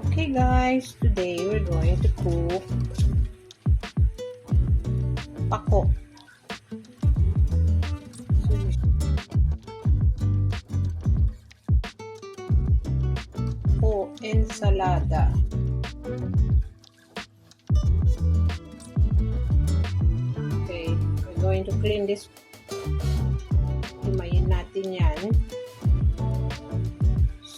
Okay guys, today we're going to cook pako. O ensalada. Okay, we're going to clean this. Himayin natin yan.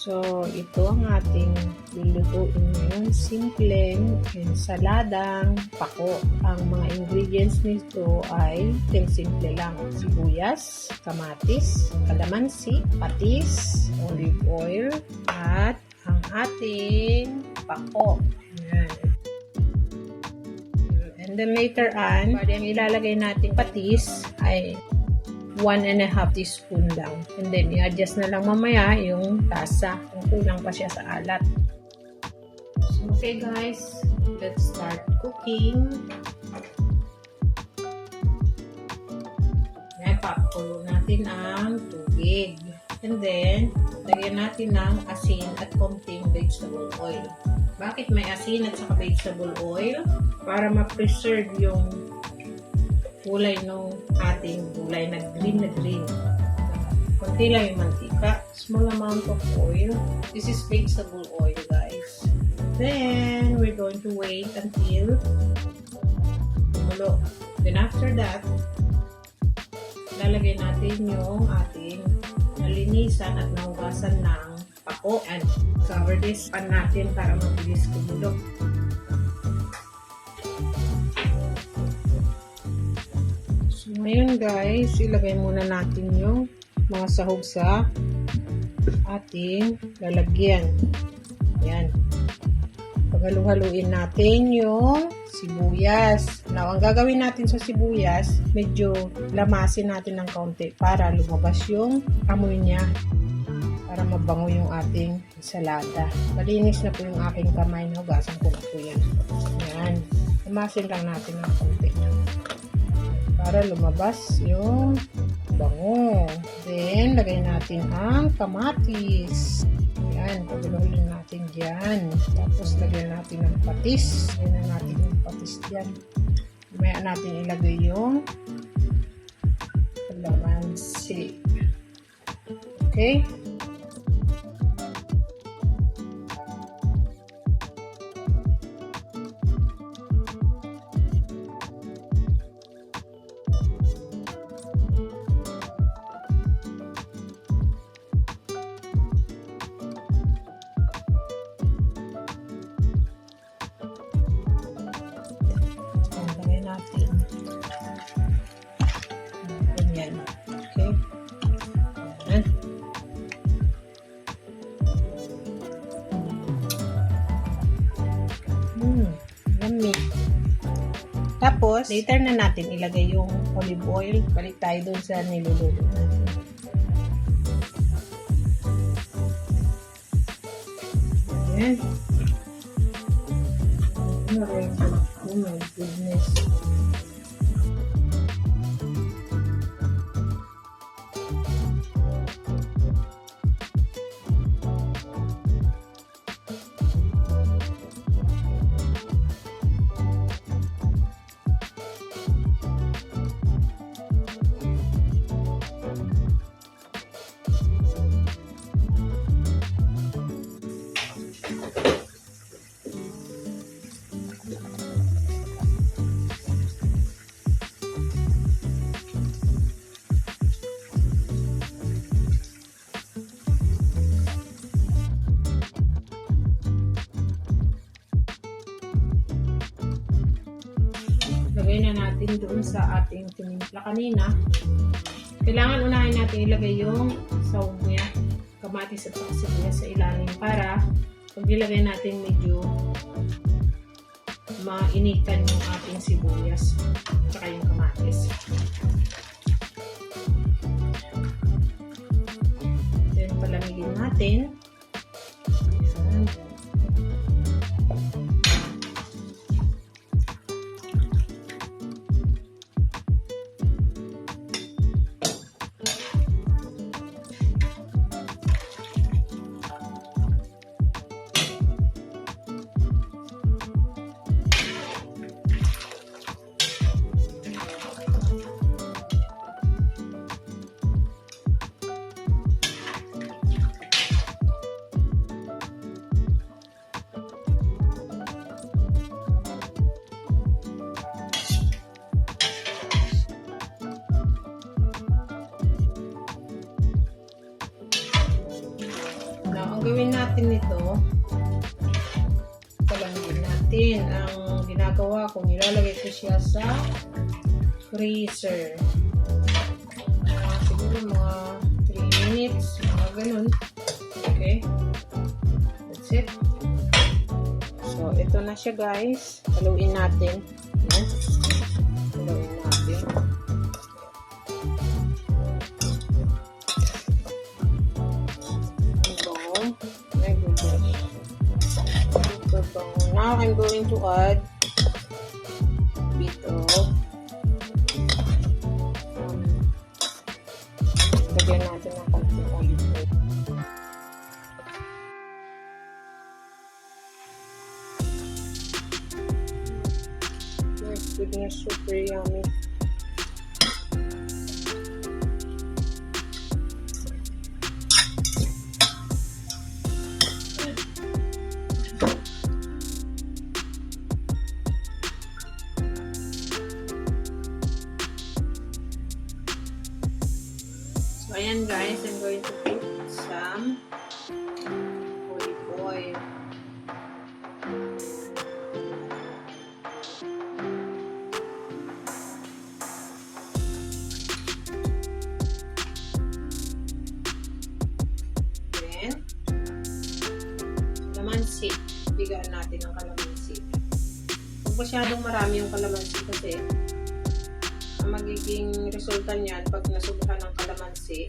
So, ito ang ating lulutuin ngayon. Simpleng ensaladang pako. Ang mga ingredients nito ay simple lang. Sibuyas, kamatis, kalamansi, patis, olive oil, at ang ating pako. Ayan. And then later on, ang ilalagay nating patis ay 1.5 teaspoon lang. And then, i-adjust na lang mamaya yung tasa kung kulang pa siya sa alat. So, okay guys, let's start cooking. Ayan, pakulo natin ang tubig. And then, lagyan natin ng asin at konting vegetable oil. Bakit may asin at saka vegetable oil? Para ma-preserve yung kulay ng ating gulay na green. Konti lang yung mantika. Small amount of oil. This is vegetable oil, guys. Then, we're going to wait until kumulo. Then, after that, lalagay natin yung ating nalinisan at nahugasan ng pako. And cover this pan natin para mabilis kumulo. Ngayon guys, ilagay muna natin yung mga sahog sa ating lalagyan. Ayan. Paghalu-haluin natin yung sibuyas. Now, ang gagawin natin sa sibuyas, medyo lamasin natin ng kaunti para lumabas yung amoy niya. Para mabango yung ating ensalada. Malinis na po yung aking kamay. Hugasan ko na po yan. Ayan. Lamasin lang natin ng kaunti para lumabas yung bango. Then, lagay natin ang kamatis. Yan, pagululin natin dyan. Tapos, lagyan natin ng patis. Lagyan natin yung patis dyan. Mamaya natin ilagay yung kalamansi. Okay? Ganyan. Okay. Ayan. Yummy. Tapos, later na natin ilagay yung olive oil. Balik tayo dun sa niluluto natin. Ayan. Oh my goodness. Lagay na natin doon sa ating tinimpla kanina. Kailangan unahin natin ilagay yung sahog niya, kamatis at sibuyas sa ilalim para pag nilagay natin medyo mainitan yung ating sibuyas at yung kamatis. Then palamigin natin. Ayan. gagawin natin nito, palangin natin. Ang ginagawa ko, nilalagay ko siya sa freezer. Siguro mga 3 minutes, mga ganun. Okay. That's it. So, ito na siya guys. Haluin natin. Ayan. Haluin natin. Now, I'm going to add a bit of lagyan natin ng konting olive oil. My goodness, super yummy. So, ayan guys, I'm going to put some olive oil. Then, kalamansi. Bigaan natin ang kalamansi. Huwag masyadong marami yung kalamansi kasi ang magiging resulta niyan pag nasubukan ng kalamansi,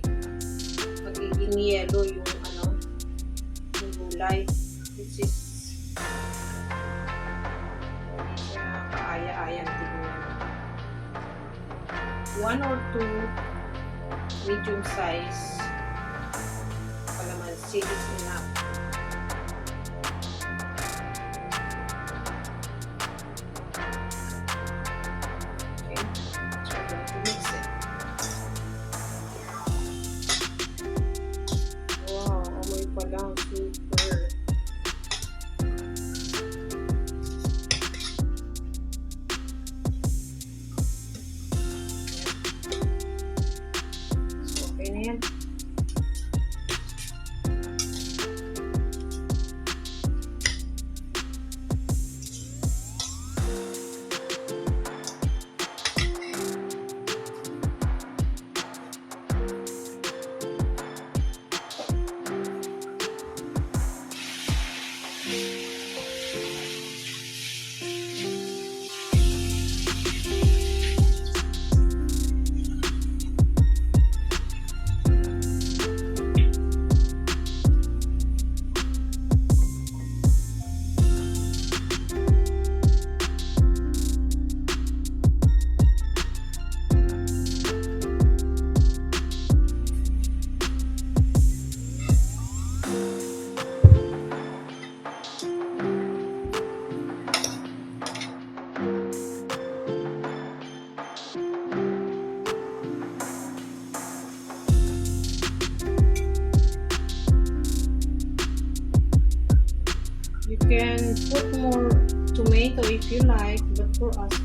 magiging yellow yung yung gulay, which is kaaya-ayan tingnan. 1 or 2 medium size kalamansi is enough. Palang super. So, okay na yan. You can put more tomato if you like, but for us